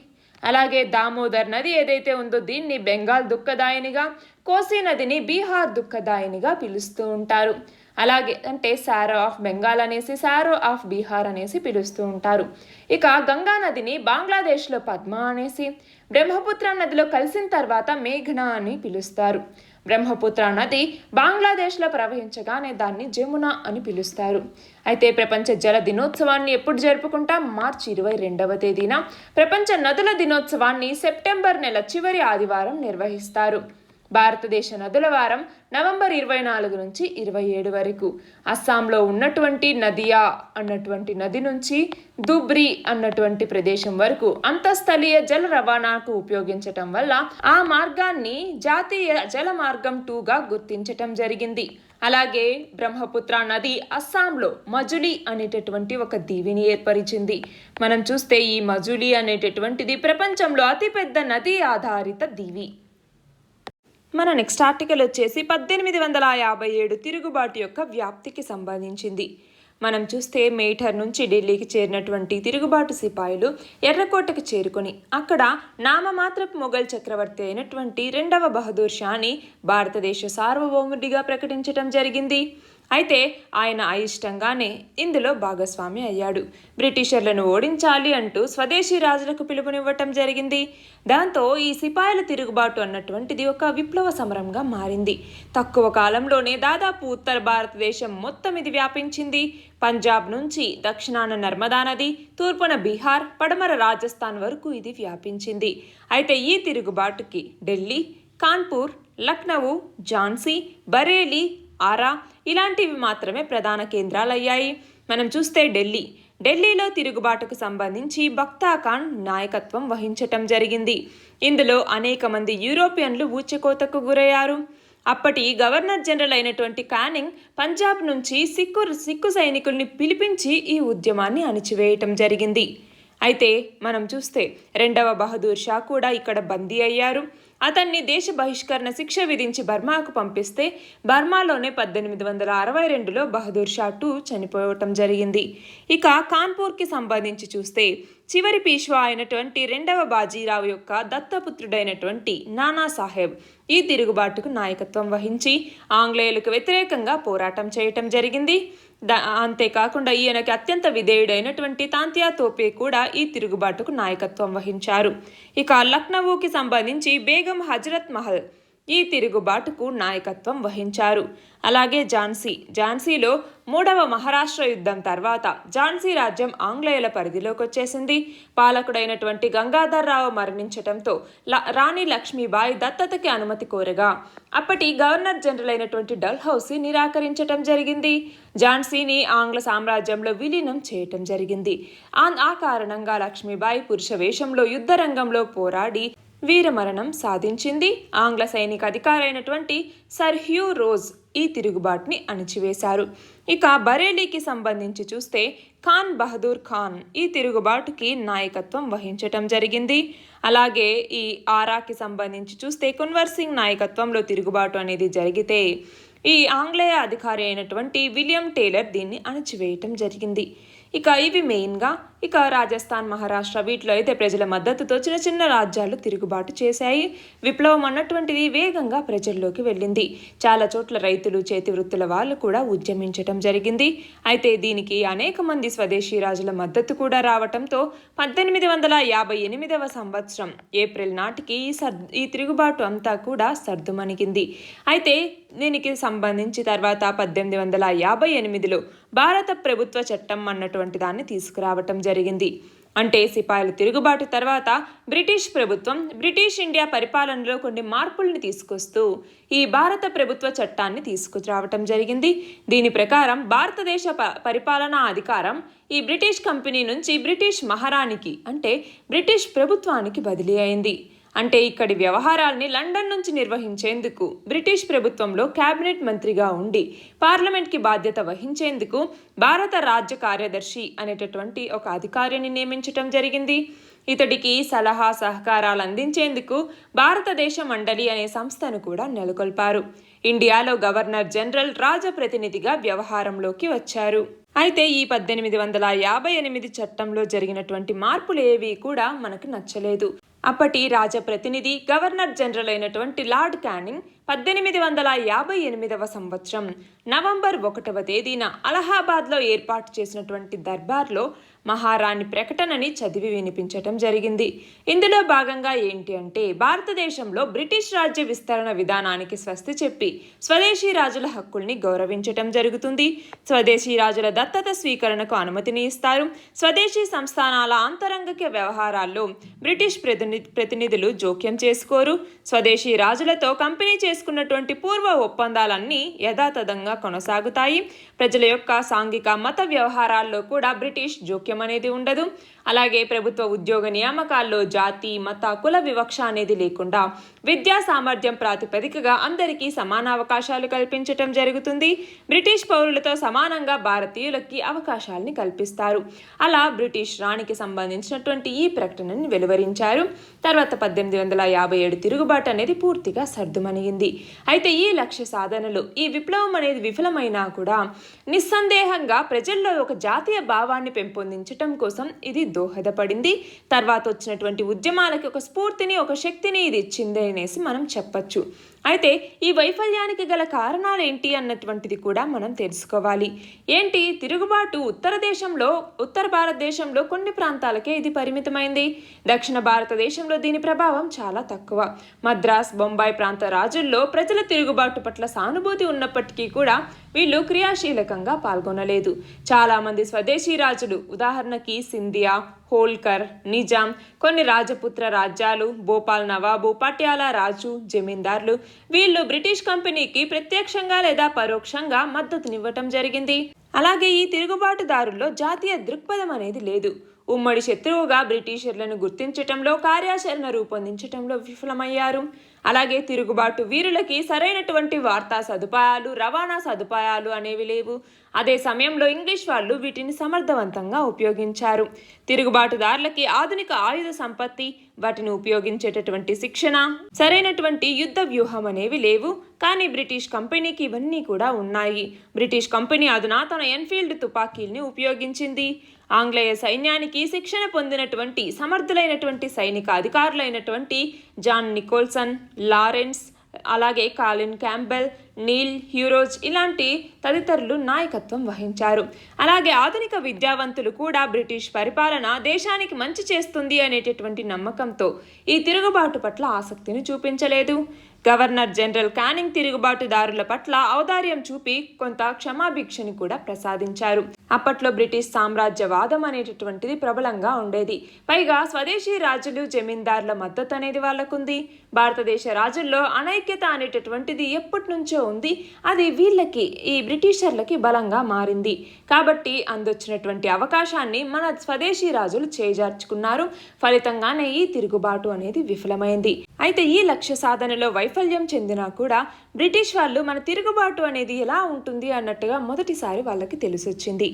అలాగే దామోదర్ నది ఏదైతే ఉందో దీన్ని బెంగాల్ దుఃఖదాయినిగా, కోసీ నదిని బీహార్ దుఃఖదాయినిగా పిలుస్తూ ఉంటారు. అలాగే అంటే సారో ఆఫ్ బెంగాల్ అనేసి, సారో ఆఫ్ బీహార్ అనేసి పిలుస్తూ ఉంటారు. ఇక గంగా నదిని బంగ్లాదేశ్లో పద్మ అనేసి, బ్రహ్మపుత్ర నదిలో కలిసిన తర్వాత మేఘన అని పిలుస్తారు. బ్రహ్మపుత్ర నది బంగ్లాదేశ్లో ప్రవహించగానే దాన్ని జమున అని పిలుస్తారు. అయితే ప్రపంచ జల దినోత్సవాన్ని ఎప్పుడు జరుపుకుంటాం? మార్చి 22వ తేదీన. ప్రపంచ నదుల దినోత్సవాన్ని సెప్టెంబర్ నెల చివరి ఆదివారం నిర్వహిస్తారు. భారతదేశ నదుల వారం నవంబర్ 24 నుంచి 27 వరకు. అస్సాంలో ఉన్నటువంటి నదియా అన్నటువంటి నది నుంచి దుబ్రి అన్నటువంటి ప్రదేశం వరకు అంతఃస్థలీయ జల రవాణాకు ఉపయోగించటం వల్ల ఆ మార్గాన్ని జాతీయ జల మార్గం 2గా గుర్తించటం జరిగింది. అలాగే బ్రహ్మపుత్ర నది అస్సాంలో మజులి అనేటటువంటి ఒక దీవిని ఏర్పరిచింది. మనం చూస్తే ఈ మజులి అనేటటువంటిది ప్రపంచంలో అతిపెద్ద నదీ ఆధారిత దీవి. మన నెక్స్ట్ ఆర్టికల్ వచ్చేసి 1857 తిరుగుబాటు యొక్క వ్యాప్తికి సంబంధించింది. మనం చూస్తే మేఠర్ నుంచి ఢిల్లీకి చేరినటువంటి తిరుగుబాటు సిపాయిలు ఎర్రకోటకు చేరుకొని అక్కడ నామమాత్రపు మొఘల్ చక్రవర్తి అయినటువంటి 2వ బహదూర్ షాని భారతదేశ సార్వభౌముడిగా ప్రకటించటం జరిగింది. అయితే ఆయన అయిష్టంగానే ఇందులో భాగస్వామి అయ్యాడు. బ్రిటిషర్లను ఓడించాలి అంటూ స్వదేశీ రాజులకు పిలుపునివ్వటం జరిగింది. దాంతో ఈ సిపాయిల తిరుగుబాటు అన్నటువంటిది ఒక విప్లవ సమరంగా మారింది. తక్కువ కాలంలోనే దాదాపు ఉత్తర భారతదేశం మొత్తం ఇది వ్యాపించింది. పంజాబ్ నుంచి దక్షిణాన నర్మదా నది, తూర్పున బీహార్, పడమర రాజస్థాన్ వరకు ఇది వ్యాపించింది. అయితే ఈ తిరుగుబాటుకి ఢిల్లీ, కాన్పూర్, లక్నవూ, ఝాన్సీ, బరేలీ, ఆరా ఇలాంటివి మాత్రమే ప్రధాన కేంద్రాలయ్యాయి. మనం చూస్తే ఢిల్లీలో తిరుగుబాటుకు సంబంధించి బక్తా ఖాన్ నాయకత్వం వహించటం జరిగింది. ఇందులో అనేక మంది యూరోపియన్లు ఊచకోతకు గురయ్యారు. అప్పటి గవర్నర్ జనరల్ అయినటువంటి కానింగ్ పంజాబ్ నుంచి సిక్కు సైనికుల్ని పిలిపించి ఈ ఉద్యమాన్ని అణిచివేయటం జరిగింది. అయితే మనం చూస్తే 2వ బహదూర్ షా కూడా ఇక్కడ బందీ అయ్యారు. అతన్ని దేశ బహిష్కరణ శిక్ష విధించి బర్మాకు పంపిస్తే బర్మాలోనే 1862లో బహదూర్ షా 2 చనిపోవటం జరిగింది. ఇక కాన్పూర్కి సంబంధించి చూస్తే చివరి పీష్వా అయినటువంటి 2వ బాజీరావు యొక్క దత్తపుత్రుడైనటువంటి నానా సాహెబ్ ఈ తిరుగుబాటుకు నాయకత్వం వహించి ఆంగ్లేయులకు వ్యతిరేకంగా పోరాటం చేయటం జరిగింది. అంతేకాకుండా ఈయనకి అత్యంత విధేయుడైనటువంటి తాంతియా తోపే కూడా ఈ తిరుగుబాటుకు నాయకత్వం వహించారు. ఇక లక్నవూకి సంబంధించి బేగం హజరత్ మహల్ ఈ తిరుగుబాటుకు నాయకత్వం వహించారు. అలాగే ఝాన్సీలో 3వ మహారాష్ట్ర యుద్ధం తర్వాత ఝాన్సీ రాజ్యం ఆంగ్లేయుల పరిధిలోకి వచ్చేసింది. పాలకుడైనటువంటి గంగాధర్రావు మరణించటంతో రాణి లక్ష్మీబాయి దత్తతకి అనుమతి కోరగా అప్పటి గవర్నర్ జనరల్ అయినటువంటి డల్హౌసీ నిరాకరించటం జరిగింది. ఝాన్సీని ఆంగ్ల సామ్రాజ్యంలో విలీనం చేయటం జరిగింది. ఆ కారణంగా లక్ష్మీబాయి పురుష వేషంలో యుద్ధ రంగంలో పోరాడి వీరమరణం సాధించింది. ఆంగ్ల సైనిక అధికారైనటువంటి సర్ హ్యూ రోజ్ ఈ తిరుగుబాటుని అణిచివేశారు. ఇక బరేలీకి సంబంధించి చూస్తే ఖాన్ బహదూర్ ఖాన్ ఈ తిరుగుబాటుకి నాయకత్వం వహించటం జరిగింది. అలాగే ఈ ఆరాకి సంబంధించి చూస్తే కున్వర్ సింగ్ నాయకత్వంలో తిరుగుబాటు అనేది జరిగితే ఈ ఆంగ్లేయ అధికారి అయినటువంటి విలియం టేలర్ దీన్ని అణిచివేయటం జరిగింది. ఇక ఇవి మెయిన్గా ఇక రాజస్థాన్, మహారాష్ట్ర వీటిలో అయితే ప్రజల మద్దతుతో చిన్న చిన్న రాజ్యాలు తిరుగుబాటు చేశాయి. విప్లవం అన్నటువంటిది వేగంగా ప్రజల్లోకి వెళ్ళింది. చాలా చోట్ల రైతులు, చేతి వృత్తుల వాళ్ళు కూడా ఉద్యమించటం జరిగింది. అయితే దీనికి అనేక మంది స్వదేశీ రాజుల మద్దతు కూడా రావటంతో 1858వ సంవత్సరం ఏప్రిల్ నాటికి ఈ తిరుగుబాటు అంతా కూడా సర్దుమణిగింది. అయితే దీనికి సంబంధించి తర్వాత 1858లో భారత ప్రభుత్వ చట్టం అన్నటువంటి దాన్ని తీసుకురావటం జరిగింది. అంటే సిపాయిల తిరుగుబాటు తర్వాత బ్రిటిష్ ప్రభుత్వం బ్రిటిష్ ఇండియా పరిపాలనలో కొన్ని మార్పుల్ని తీసుకొస్తూ ఈ భారత ప్రభుత్వ చట్టాన్ని తీసుకురావటం జరిగింది. దీని ప్రకారం భారతదేశ పరిపాలనా అధికారం ఈ బ్రిటిష్ కంపెనీ నుంచి బ్రిటిష్ మహారాణికి అంటే బ్రిటిష్ ప్రభుత్వానికి బదిలీ అయింది. అంటే ఇక్కడి వ్యవహారాల్ని లండన్ నుంచి నిర్వహించేందుకు బ్రిటిష్ ప్రభుత్వంలో కేబినెట్ మంత్రిగా ఉండి పార్లమెంట్కి బాధ్యత వహించేందుకు భారత రాజ్య కార్యదర్శి అనేటటువంటి ఒక అధికారిని నియమించటం జరిగింది. ఇతడికి సలహా సహకారాలు అందించేందుకు భారతదేశ మండలి అనే సంస్థను కూడా నెలకొల్పారు. ఇండియాలో గవర్నర్ జనరల్ రాజప్రతినిధిగా వ్యవహారంలోకి వచ్చారు. అయితే ఈ 1858 చట్టంలో జరిగినటువంటి మార్పులు ఏవి కూడా మనకు నచ్చలేదు. అప్పటి రాజప్రతినిధి గవర్నర్ జనరల్ అయినటువంటి లార్డ్ క్యానింగ్ 1858 సంవత్సరం నవంబర్ 1వ తేదీన అలహాబాద్లో ఏర్పాటు చేసినటువంటి దర్బార్లో మహారాణి ప్రకటనని చదివి వినిపించటం జరిగింది. ఇందులో భాగంగా ఏంటి అంటే భారతదేశంలో బ్రిటిష్ రాజ్య విస్తరణ విధానానికి స్వస్తి చెప్పి స్వదేశీ రాజుల హక్కుల్ని గౌరవించటం జరుగుతుంది. స్వదేశీ రాజుల దత్తత స్వీకరణకు అనుమతిని ఇస్తారు. స్వదేశీ సంస్థానాల ఆంతరంగిక వ్యవహారాల్లో బ్రిటిష్ ప్రతినిధులు జోక్యం చేసుకోరు. స్వదేశీ రాజులతో కంపెనీ చేసుకున్నటువంటి పూర్వ ఒప్పందాలన్నీ యథాతథంగా కొనసాగుతాయి. ప్రజల యొక్క సాంఘిక మత వ్యవహారాల్లో కూడా బ్రిటిష్ జోక్యం అనేది ఉండదు. అలాగే ప్రభుత్వ ఉద్యోగ నియామకాల్లో జాతి మత కుల వివక్ష అనేది లేకుండా విద్యా సామర్థ్యం ప్రాతిపదికగా అందరికీ సమాన అవకాశాలు కల్పించటం జరుగుతుంది. బ్రిటిష్ పౌరులతో సమానంగా భారతీయులకి అవకాశాలని కల్పిస్తారు. అలా బ్రిటిష్ రాణికి సంబంధించినటువంటి ఈ ప్రకటనని వెలువరించారు. తర్వాత 1857 తిరుగుబాటు అనేది పూర్తిగా సర్దుమణిగింది. అయితే ఈ లక్ష్య సాధనలో ఈ విప్లవం అనేది విఫలమైనా కూడా నిస్సందేహంగా ప్రజల్లో ఒక జాతీయ భావాన్ని పెంపొందించటం కోసం ఇది దోహదపడింది. తర్వాత వచ్చినటువంటి ఉద్యమాలకి ఒక స్ఫూర్తిని ఒక శక్తిని ఇది ఇచ్చింది అనేసి మనం చెప్పచ్చు. అయితే ఈ వైఫల్యానికి గల కారణాలు ఏంటి అన్నటువంటిది కూడా మనం తెలుసుకోవాలి. ఏంటి తిరుగుబాటు ఉత్తర భారతదేశంలో కొన్ని ప్రాంతాలకే ఇది పరిమితమైంది. దక్షిణ భారతదేశంలో దీని ప్రభావం చాలా తక్కువ. మద్రాస్ బొంబాయి ప్రాంత రాజుల్లో ప్రజల తిరుగుబాటు పట్ల సానుభూతి ఉన్నప్పటికీ కూడా వీళ్ళు క్రియాశీలకంగా పాల్గొనలేదు. చాలామంది స్వదేశీ రాజులు ఉదాహరణకి సింధియా, హోల్కర్, నిజాం, కొన్ని రాజపుత్ర రాజ్యాలు, భోపాల్ నవాబు, పటియాలా రాజు, జమీందార్లు వీళ్ళు బ్రిటిష్ కంపెనీకి ప్రత్యక్షంగా లేదా పరోక్షంగా మద్దతునివ్వటం జరిగింది. అలాగే ఈ తిరుగుబాటుదారుల్లో జాతీయ దృక్పథం అనేది లేదు. ఉమ్మడి శత్రువుగా బ్రిటిషర్లను గుర్తించటంలో కార్యాచరణ రూపొందించటంలో విఫలమయ్యారు. అలాగే తిరుగుబాటు వీరులకి సరైనటువంటి వార్తా సదుపాయాలు రవాణా సదుపాయాలు అనేవి లేవు. అదే సమయంలో ఇంగ్లీష్ వాళ్ళు వీటిని సమర్థవంతంగా ఉపయోగించారు. తిరుగుబాటుదారులకి ఆధునిక ఆయుధ సంపత్తి, వాటిని ఉపయోగించేటటువంటి శిక్షణ, సరైనటువంటి యుద్ధ వ్యూహం అనేవి లేవు. కానీ బ్రిటిష్ కంపెనీకి ఇవన్నీ కూడా ఉన్నాయి. బ్రిటిష్ కంపెనీ అధునాతన ఎన్ఫీల్డ్ తుపాకీల్ని ఉపయోగించింది. ఆంగ్లేయ సైన్యానికి శిక్షణ పొందినటువంటి సమర్థులైనటువంటి సైనిక అధికారులైనటువంటి జాన్ నికోల్సన్, లారెన్స్, అలాగే కాలిన్ క్యాంబెల్, నీల్ హ్యూరోజ్ ఇలాంటి తదితరులు నాయకత్వం వహించారు. అలాగే ఆధునిక విద్యావంతులు కూడా బ్రిటిష్ పరిపాలన దేశానికి మంచి చేస్తుంది అనేటటువంటి నమ్మకంతో ఈ తిరుగుబాటు పట్ల ఆసక్తిని చూపించలేదు. గవర్నర్ జనరల్ క్యానింగ్ తిరుగుబాటుదారుల పట్ల ఔదార్యం చూపి కొంత క్షమాభిక్షని కూడా ప్రసాదించారు. అప్పట్లో బ్రిటిష్ సామ్రాజ్యవాదం అనేటటువంటిది ప్రబలంగా ఉండేది. పైగా స్వదేశీ రాజులు జమీందారుల మద్దతు అనేది వాళ్ళకుంది. భారతదేశ రాజుల్లో అనైక్యత అనేటటువంటిది ఎప్పటి నుంచో ఉంది. అది వీళ్ళకి ఈ బ్రిటిషర్లకి బలంగా మారింది. కాబట్టి అందొచ్చినటువంటి అవకాశాన్ని మన స్వదేశీ రాజులు చేజార్చుకున్నారు. ఫలితంగానే ఈ తిరుగుబాటు అనేది విఫలమైంది. అయితే ఈ లక్ష్య సాధనలో వైఫల్యం చెందినా కూడా బ్రిటిష్ వాళ్ళు మన తిరుగుబాటు అనేది ఎలా ఉంటుంది అన్నట్టుగా మొదటిసారి వాళ్ళకి తెలిసొచ్చింది.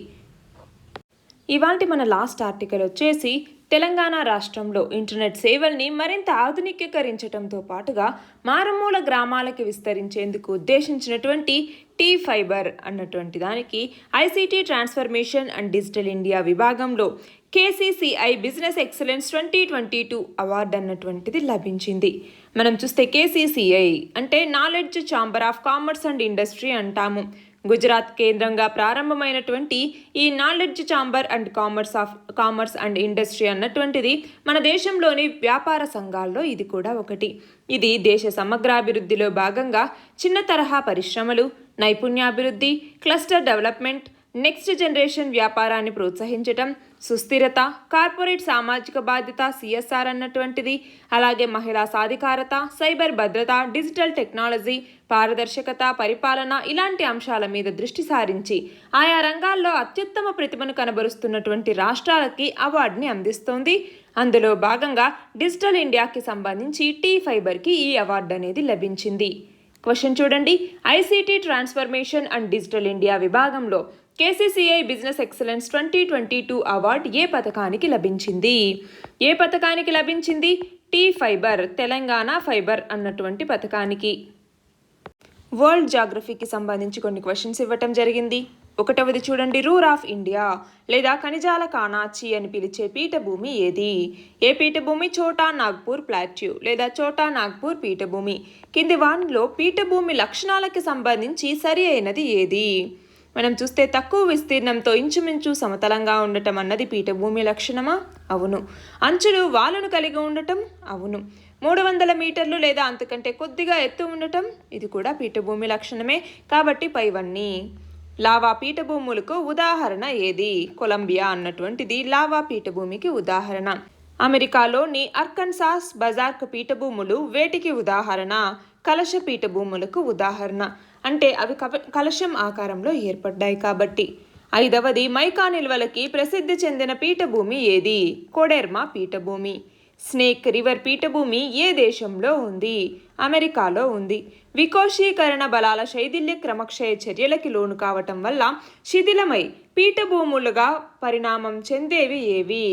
ఇవాల్టి మన లాస్ట్ ఆర్టికల్ వచ్చేసి తెలంగాణ రాష్ట్రంలో ఇంటర్నెట్ సేవల్ని మరింత ఆధునికీకరించడంతో పాటుగా మారుమూల గ్రామాలకి విస్తరించేందుకు ఉద్దేశించినటువంటి T-Fiber అన్నటువంటి దానికి ICT transformation and digital India విభాగంలో KCCI బిజినెస్ ఎక్సలెన్స్ 2022 అవార్డు అన్నటువంటిది లభించింది. మనం చూస్తే KCCI అంటే knowledge chamber of commerce and industry అంటాము. గుజరాత్ కేంద్రంగా ప్రారంభమైనటువంటి ఈ knowledge chamber and commerce and industry అన్నటువంటిది మన దేశంలోని వ్యాపార సంఘాల్లో ఇది కూడా ఒకటి. ఇది దేశ సమగ్రాభివృద్ధిలో భాగంగా చిన్న తరహా పరిశ్రమలు, నైపుణ్యాభివృద్ధి, క్లస్టర్ డెవలప్మెంట్, నెక్స్ట్ జనరేషన్ వ్యాపారాన్ని ప్రోత్సహించటం, సుస్థిరత, కార్పొరేట్ సామాజిక బాధ్యత సిఎస్ఆర్ అన్నటువంటిది, అలాగే మహిళా సాధికారత, సైబర్ భద్రత, డిజిటల్ టెక్నాలజీ, పారదర్శకత, పరిపాలన ఇలాంటి అంశాల మీద దృష్టి సారించి ఆయా రంగాల్లో అత్యుత్తమ ప్రతిభను కనబరుస్తున్నటువంటి రాష్ట్రాలకి అవార్డుని అందిస్తోంది. అందులో భాగంగా డిజిటల్ ఇండియాకి సంబంధించి T5కి ఈ అవార్డు అనేది లభించింది. క్వశ్చన్ చూడండి, ICT transformation and digital India విభాగంలో KCCI బిజినెస్ ఎక్సలెన్స్ 2022 అవార్డు ఏ పథకానికి లభించింది? ఏ పథకానికి లభించింది? T5 తెలంగాణ ఫైబర్ అన్నటువంటి పథకానికి. వరల్డ్ జాగ్రఫీకి సంబంధించి కొన్ని క్వశ్చన్స్ ఇవ్వటం జరిగింది. 1వది చూడండి, రూర్ ఆఫ్ ఇండియా లేదా ఖనిజాల కానాచి అని పిలిచే పీఠభూమి ఏది? ఏ పీఠభూమి? ఛోటా నాగ్పూర్ ప్లాట్యూ లేదా ఛోటా నాగ్పూర్ పీఠభూమి. కింది వానిలో పీఠభూమి లక్షణాలకి సంబంధించి సరి అయినది ఏది? మనం చూస్తే తక్కువ విస్తీర్ణంతో ఇంచుమించు సమతలంగా ఉండటం అన్నది పీఠభూమి లక్షణమా? అవును. అంచులు వాలును కలిగి ఉండటం? అవును. 300 మీటర్లు లేదా అంతకంటే కొద్దిగా ఎత్తు ఉండటం? ఇది కూడా పీఠభూమి లక్షణమే, కాబట్టి పైవన్నీ. లావా పీఠభూములకు ఉదాహరణ ఏది? కొలంబియా అన్నటువంటిది లావా పీఠభూమికి ఉదాహరణ. అమెరికాలోని అర్కన్సాస్ బజార్క్ పీఠభూములు వేటికి ఉదాహరణ? కలశ పీఠభూములకు ఉదాహరణ. అంటే అవి కలశం ఆకారంలో ఏర్పడ్డాయి కాబట్టి. 5వది మైకా నిల్వలకి ప్రసిద్ధి చెందిన పీఠభూమి ఏది? కొడెర్మా పీఠభూమి. స్నేక్ రివర్ పీఠభూమి ఏ దేశంలో ఉంది? అమెరికాలో ఉంది. వికోశీకరణ బలాల శైథిల్య క్రమక్షయ చర్యలకి లోను కావటం వల్ల శిథిలమై పీఠభూములుగా పరిణామం చెందేవి ఏవి?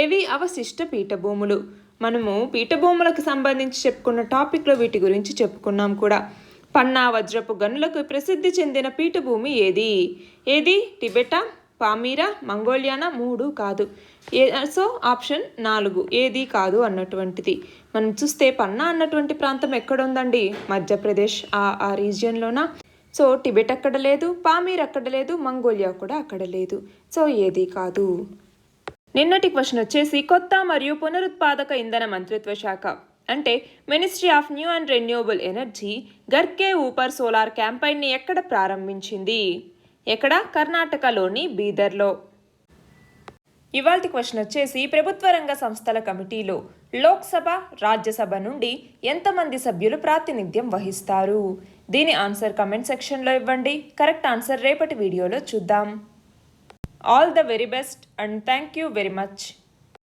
ఏవి అవశిష్ట పీఠభూములు. మనము పీఠభూములకు సంబంధించి చెప్పుకున్న టాపిక్లో వీటి గురించి చెప్పుకున్నాం కూడా. పన్నా వజ్రపు గనులకు ప్రసిద్ధి చెందిన పీఠభూమి ఏది? ఏది? టిబెటా, పామీరా, మంగోలియానా? 3 కాదు. సో ఆప్షన్ 4 ఏది కాదు అన్నటువంటిది. మనం చూస్తే పన్నా అన్నటువంటి ప్రాంతం ఎక్కడుందండి? మధ్యప్రదేశ్ ఆ రీజియన్లోనా? సో టిబెట్ అక్కడ లేదు, పామీర్ అక్కడ లేదు, మంగోలియా కూడా అక్కడ లేదు. సో ఏది కాదు. నిన్నటి క్వశ్చన్ వచ్చేసి కొత్త మరియు పునరుత్పాదక ఇంధన మంత్రిత్వ శాఖ అంటే ministry of new and renewable energy ఘర్ కే ఊపర్ సోలార్ క్యాంపైన్ని ఎక్కడ ప్రారంభించింది? ఎక్కడ? కర్ణాటకలోని బీదర్లో. ఇవాల్టి క్వశ్చన్ వచ్చేసి ప్రభుత్వ రంగ సంస్థల కమిటీలో లోక్సభ, రాజ్యసభ నుండి ఎంతమంది సభ్యులు ప్రాతినిధ్యం వహిస్తారు? దీని ఆన్సర్ కమెంట్ సెక్షన్లో ఇవ్వండి. కరెక్ట్ ఆన్సర్ రేపటి వీడియోలో చూద్దాం. All the very best and thank you very much.